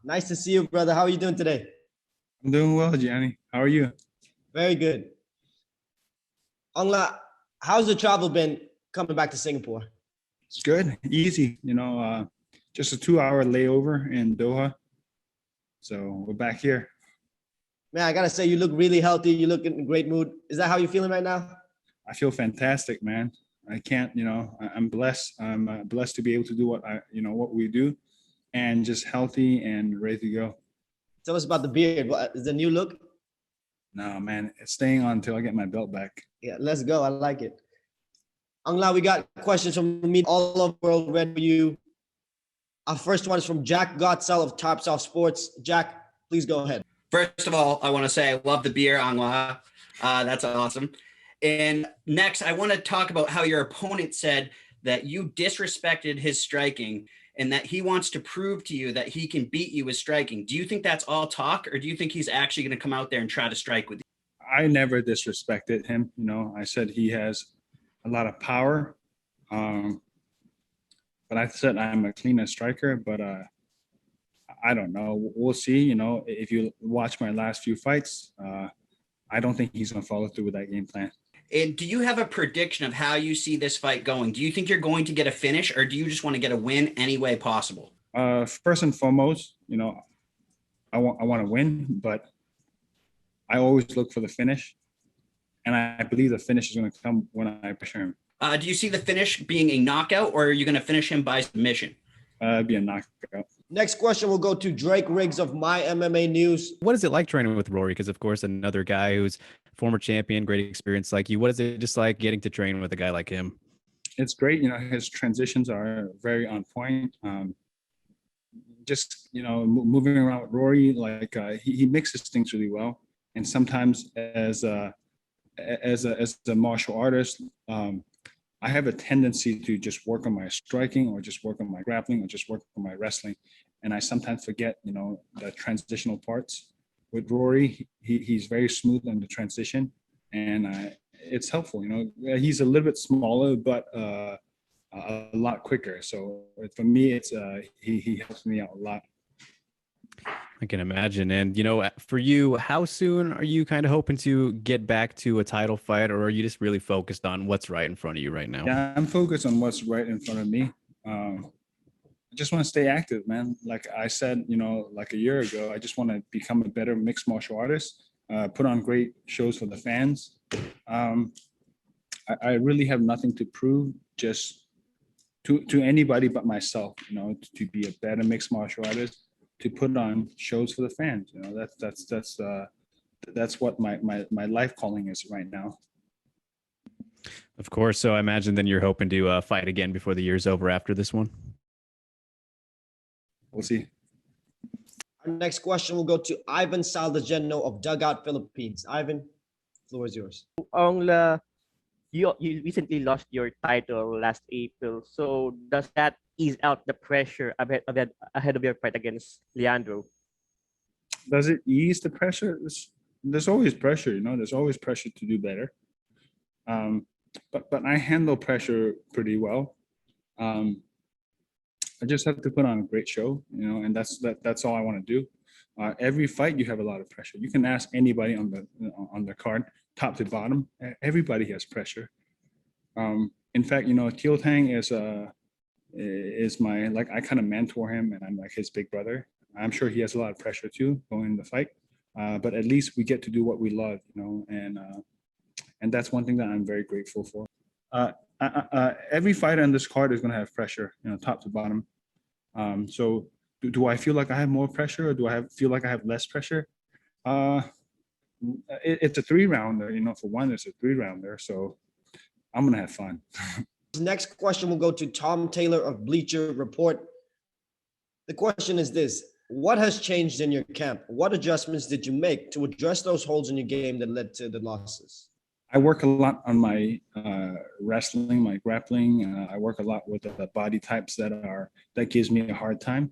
Nice to see you, brother. How are you doing today? I'm doing well, Gianni. How are you? Very good. Angla, how's the travel been coming back to Singapore? It's good, easy. Just a 2-hour layover in Doha. So we're back here. Man, I gotta say, you look really healthy. You look in a great mood. Is that how you're feeling right now? I feel fantastic, man. I can't, I'm blessed. I'm blessed to be able to do what we do, and just healthy and ready to go. Tell us about the beard. What is the new look? No, man, it's staying on until I get my belt back. Yeah, let's go. I like it. Angla, we got questions from me all over the world ready for you. Our first one is from Jack Gottsell of Tops Off Sports. Jack, please go ahead. First of all, I want to say I love the beer, Angwa. That's awesome. And next, I want to talk about how your opponent said that you disrespected his striking and that he wants to prove to you that he can beat you with striking. Do you think that's all talk, or do you think he's actually going to come out there and try to strike with you? I never disrespected him. I said he has a lot of power. But I said I'm a cleaner striker, but I don't know. We'll see. If you watch my last few fights, I don't think he's going to follow through with that game plan. And do you have a prediction of how you see this fight going? Do you think you're going to get a finish, or do you just want to get a win any way possible? First and foremost, I want to win, but I always look for the finish, and I believe the finish is going to come when I pressure him. Do you see the finish being a knockout, or are you going to finish him by submission? It'd be a knockout. Next question will go to Drake Riggs of My MMA News. What is it like training with Rory? Because, of course, another guy who's former champion, great experience like you. What is it just like getting to train with a guy like him? It's great. His transitions are very on point. Moving around with Rory, he mixes things really well. And sometimes as a martial artist, I have a tendency to just work on my striking, or just work on my grappling, or just work on my wrestling. And I sometimes forget, the transitional parts. With Rory, he's very smooth on the transition, and it's helpful. He's a little bit smaller, but a lot quicker. So for me, it's he helps me out a lot. I can imagine. And, for you, how soon are you kind of hoping to get back to a title fight, or are you just really focused on what's right in front of you right now? Yeah, I'm focused on what's right in front of me. I just want to stay active, man. Like I said, like a year ago, I just want to become a better mixed martial artist, put on great shows for the fans. I really have nothing to prove, just to anybody but myself, to be a better mixed martial artist, to put on shows for the fans. That's what my life calling is right now. Of course. So I imagine then you're hoping to fight again before the year's over after this one. We'll see. Our next question will go to Ivan Saldageno of Dugout Philippines. Ivan, floor is yours. Ongla, you recently lost your title last April. So does that ease out the pressure ahead of your fight against Leandro? Does it ease the pressure? There's always pressure, there's always pressure to do better. But I handle pressure pretty well. I just have to put on a great show, and that's all I want to do. Every fight, you have a lot of pressure. You can ask anybody on the card, top to bottom. Everybody has pressure. In fact, Teal Tang is my, I kind of mentor him, and I'm like his big brother. I'm sure he has a lot of pressure too going in the fight, but at least we get to do what we love, and that's one thing that I'm very grateful for. Every fighter on this card is going to have pressure, top to bottom. So do I feel like I have more pressure, or do I feel like I have less pressure? It's a 3-rounder, for one, it's a 3-rounder. So I'm going to have fun. Next question will go to Tom Taylor of Bleacher Report. The question is this: what has changed in your camp? What adjustments did you make to address those holes in your game that led to the losses? I work a lot on my wrestling, my grappling. I work a lot with the body types that gives me a hard time,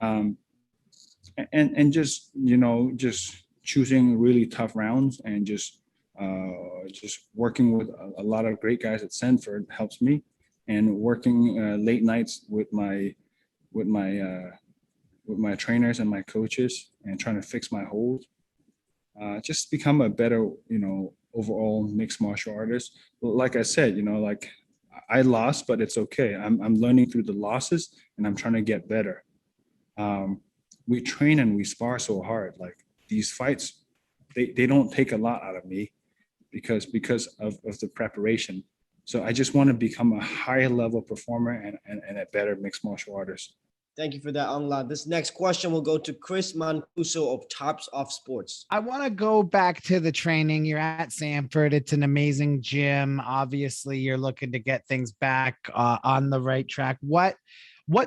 and just choosing really tough rounds, and just working with a lot of great guys at Sanford helps me, and working late nights with my with my trainers and my coaches and trying to fix my hold. Just become a better, overall mixed martial artist. Like I said, like I lost, but it's okay. I'm learning through the losses and I'm trying to get better. We train and we spar so hard. Like these fights, they don't take a lot out of me because of the preparation. So I just want to become a higher level performer and a better mixed martial artist. Thank you for that, Aung. This next question will go to Chris Mancuso of Tops Off Sports. I want to go back to the training. You're at Sanford. It's an amazing gym. Obviously, you're looking to get things back on the right track. What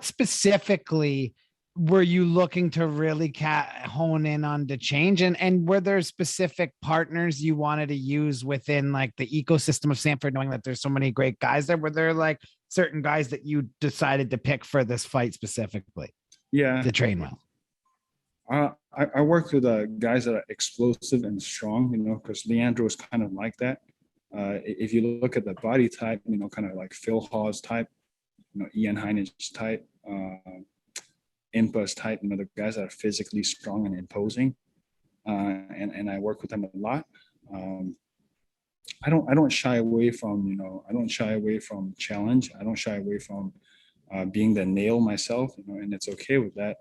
specifically were you looking to really hone in on to change? And were there specific partners you wanted to use within like the ecosystem of Sanford, knowing that there's so many great guys there? Were there like certain guys that you decided to pick for this fight specifically? Yeah. To train well? I worked with guys that are explosive and strong, because Leandro is kind of like that. If you look at the body type, kind of like Phil Hawes type, Ian Heinich type, Impas type, the guys that are physically strong and imposing. And I work with them a lot. I don't shy away from, I don't shy away from challenge. I don't shy away from being the nail myself, and it's okay with that.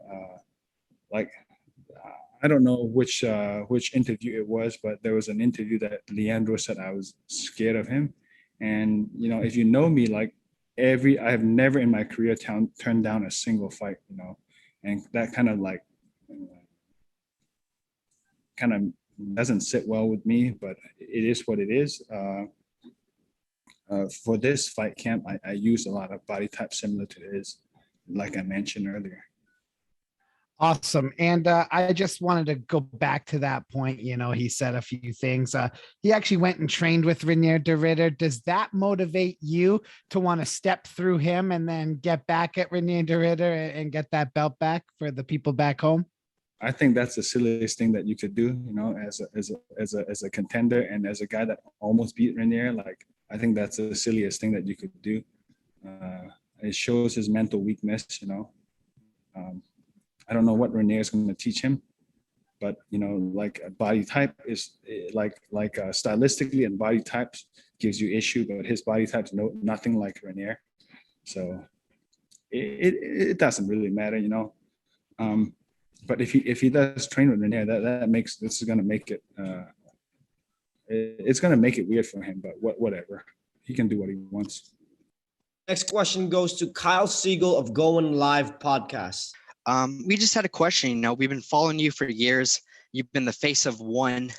I don't know which interview it was, but there was an interview that Leandro said I was scared of him. And, if you know me, like I have never in my career turned down a single fight, and that kind of doesn't sit well with me, but it is what it is. For this fight camp, I used a lot of body types similar to his, like I mentioned earlier. Awesome. And I just wanted to go back to that point. He said a few things. He actually went and trained with Renier de Ridder. Does that motivate you to want to step through him and then get back at Renier de Ridder and get that belt back for the people back home? I think that's the silliest thing that you could do, as a contender and as a guy that almost beat Renier. Like, I think that's the silliest thing that you could do. It shows his mental weakness, I don't know what Renier is going to teach him, but like a body type is stylistically and body types gives you issue, but his body type's nothing like Renier, so it doesn't really matter, But if he does train with Renier, this is going to make it it's going to make it weird for him. But whatever, he can do what he wants. Next question goes to Kyle Siegel of Going Live Podcast. We just had a question. We've been following you for years. You've been the face of one.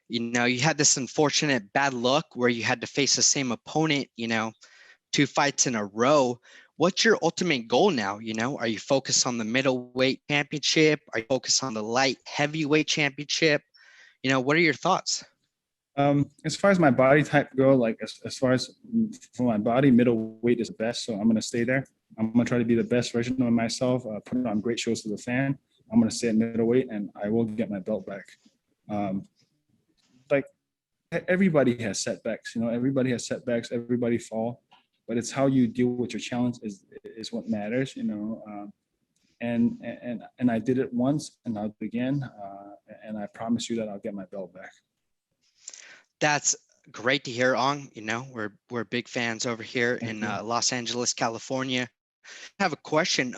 You had this unfortunate bad luck where you had to face the same opponent, 2 fights in a row. What's your ultimate goal now? Are you focused on the middleweight championship? Are you focused on the light heavyweight championship? What are your thoughts? As far as my body type go, like as far as for my body, middleweight is the best. So I'm going to stay there. I'm going to try to be the best version of myself, put on great shows to the fan. I'm going to stay at middleweight and I will get my belt back. Like everybody has setbacks, everybody has setbacks, everybody fall, but it's how you deal with your challenge is what matters, and I did it once and I'll do it again. And I promise you that I'll get my belt back. That's great to hear, Aung. We're big fans over here in Los Angeles, California. I have a question.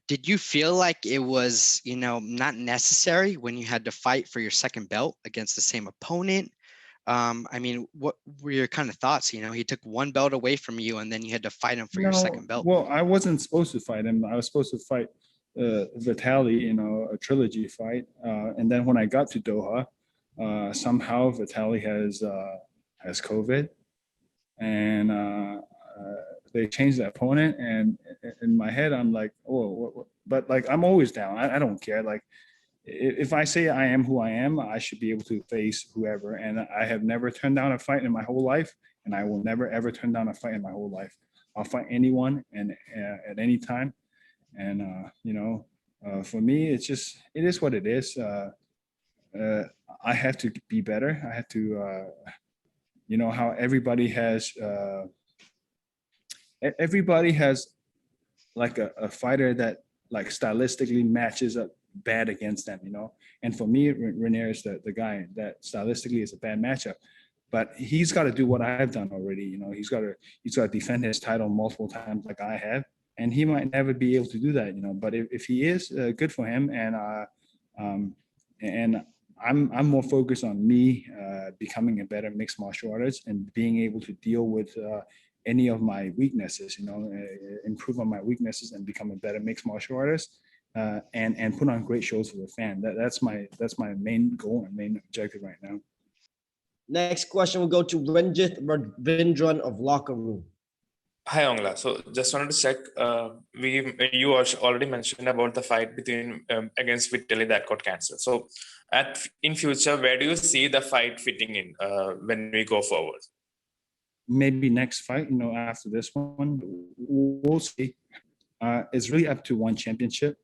Did you feel like it was, not necessary when you had to fight for your second belt against the same opponent? What were your kind of thoughts? He took one belt away from you and then you had to fight him for your second belt. Well, I wasn't supposed to fight him. I was supposed to fight Vitaly, a trilogy fight. And then when I got to Doha, somehow Vitaly has COVID, and they changed the opponent. And in my head, I'm like, oh, but like I'm always down. I don't care. Like if I say I am who I am, I should be able to face whoever. And I have never turned down a fight in my whole life, and I will never ever turn down a fight in my whole life. I'll fight anyone and at any time. And for me, it is what it is. I have to be better. I have to, how everybody has like a fighter that like stylistically matches up bad against them, And for me, Renier is the guy that stylistically is a bad matchup. But he's got to do what I've done already. He's got to defend his title multiple times like I have, and he might never be able to do that. But if he is, good for him. And I'm more focused on me becoming a better mixed martial artist and being able to deal with any of my weaknesses. Improve on my weaknesses and become a better mixed martial artist. And put on great shows for the fan. That's my main goal and main objective right now. Next question will go to Ranjit Ravindran of Locker Room. Hi, Ongla. So just wanted to check. You already mentioned about the fight between against Vitaly that got cancelled. So in future, where do you see the fight fitting in when we go forward? Maybe next fight, after this one, we'll see. It's really up to one championship.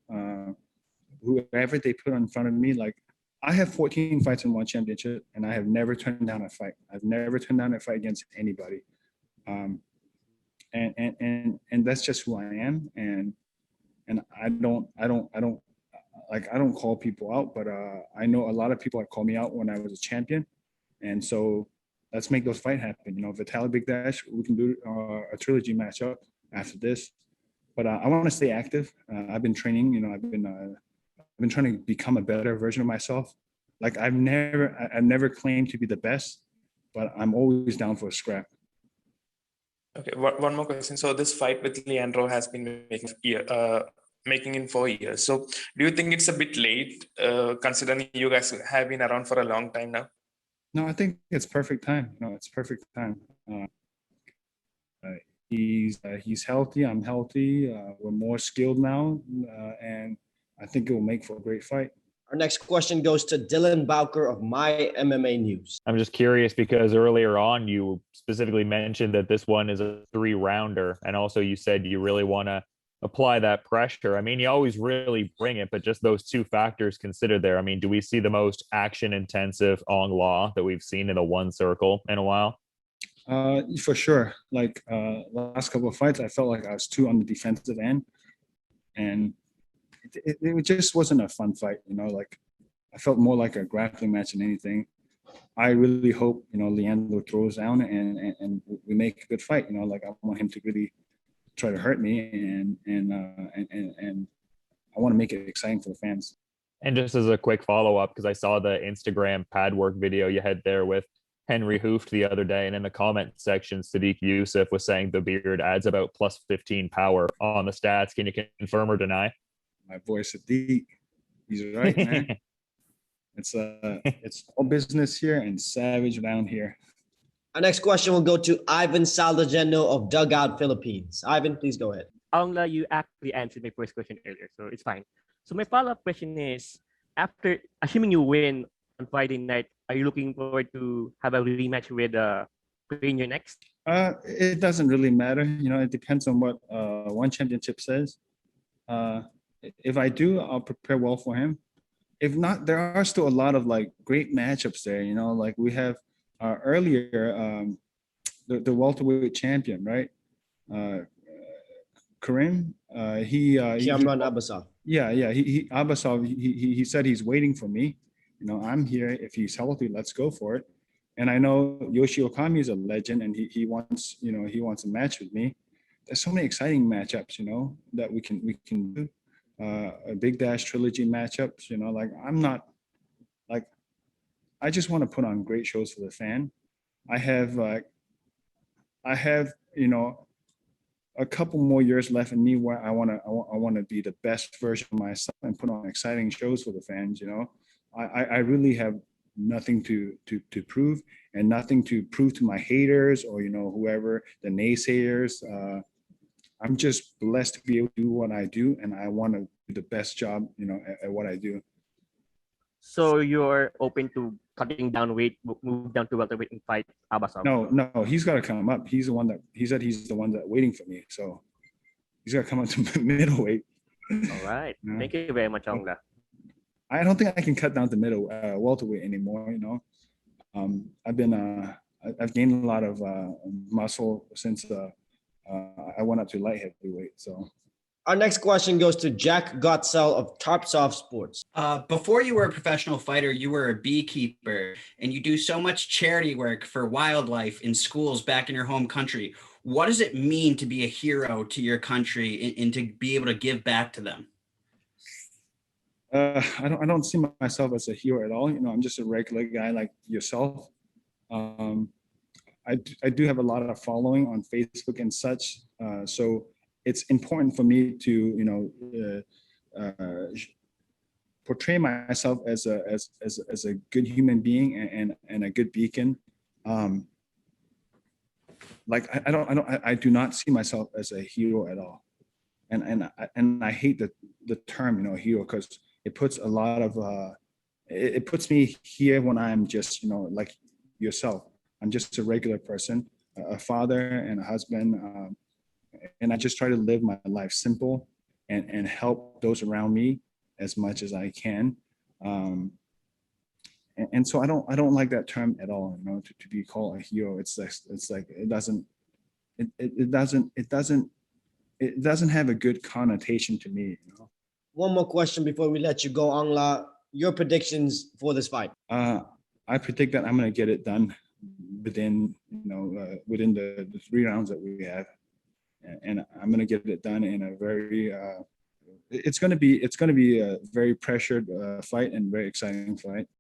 Whoever they put in front of me, like I have 14 fights in one championship, and I have never turned down a fight. I've never turned down a fight against anybody. And that's just who I am. And I don't call people out, but I know a lot of people that called me out when I was a champion. And so let's make those fight happen. Vitaly Big Dash, we can do a trilogy matchup after this. But I want to stay active. I've been training. I've been trying to become a better version of myself. Like I've never claimed to be the best, but I'm always down for a scrap. Okay, one more question. So this fight with Leandro has been making in 4 years. So do you think it's a bit late, considering you guys have been around for a long time now? No, I think it's perfect time. It's perfect time. He's healthy. I'm healthy. We're more skilled now, and I think it will make for a great fight. Our next question goes to Dylan Bowker of My MMA News. I'm just curious because earlier on you specifically mentioned that this one is a 3-rounder, and also you said you really want to apply that pressure. I mean, you always really bring it, but just those two factors considered there. I mean, do we see the most action-intensive Aung La that we've seen in the one circle in a while? For sure. Like last couple of fights, I felt like I was too on the defensive end, and it just wasn't a fun fight. Like I felt more like a grappling match than anything. I really hope Leandro throws down and we make a good fight. Like I want him to really try to hurt me, and I want to make it exciting for the fans. And just as a quick follow-up, because I saw the Instagram pad work video you had there with Henry Hooft the other day, and in the comment section, Sadiq Yusuf was saying the beard adds about plus 15 power on the stats. Can you confirm or deny? My boy Sadiq, he's right, man. It's all business here and savage down here. Our next question will go to Ivan Salagendo of Dugout Philippines. Ivan, please go ahead. Aungla, you actually answered my first question earlier, so it's fine. So my follow-up question is, after assuming you win on Friday night, are you looking forward to have a rematch with Rainier next? It doesn't really matter. It depends on what one championship says. If I do, I'll prepare well for him. If not, there are still a lot of like great matchups there. Like we have earlier the welterweight champion, right? Karim. Kamran Abbasov. Yeah. Abbasov. He said he's waiting for me. I'm here. If he's healthy, let's go for it. And I know Yoshi Okami is a legend, and he wants a match with me. There's so many exciting matchups, that we can do. A Big Dash trilogy matchups, like I'm not like, I just want to put on great shows for the fan. I have a couple more years left in me where I want to be the best version of myself and put on exciting shows for the fans. I really have nothing to prove, and nothing to prove to my haters or whoever the naysayers. I'm just blessed to be able to do what I do, and I want to do the best job, at what I do. So you're open to cutting down weight, move down to welterweight and fight Abbasov? No, he's got to come up. He said he's the one that waiting for me. So he's got to come up to middleweight. All right. Thank you very much, Aungla. I don't think I can cut down to welterweight anymore. I've gained a lot of muscle since I went up to light heavyweight. So Our next question goes to Jack Gottsell of Tarp Soft Sports. Before you were a professional fighter, you were a beekeeper, and you do so much charity work for wildlife in schools back in your home country. What does it mean to be a hero to your country and to be able to give back to them? I don't see myself as a hero at all. I'm just a regular guy like yourself. I do have a lot of following on Facebook and such. So it's important for me to, portray myself as a good human being and a good beacon. I do not see myself as a hero at all. And I hate the term, hero, because it puts a lot of, it puts me here when I'm just, like yourself. I'm just a regular person, a father and a husband. And I just try to live my life simple and help those around me as much as I can. And so I don't like that term at all, to be called a hero. It's like it doesn't have a good connotation to me. One more question before we let you go, Angla. Your predictions for this fight? I predict that I'm going to get it done within the 3 rounds that we have, and I'm going to get it done in a very. It's going to be a very pressured fight and very exciting fight.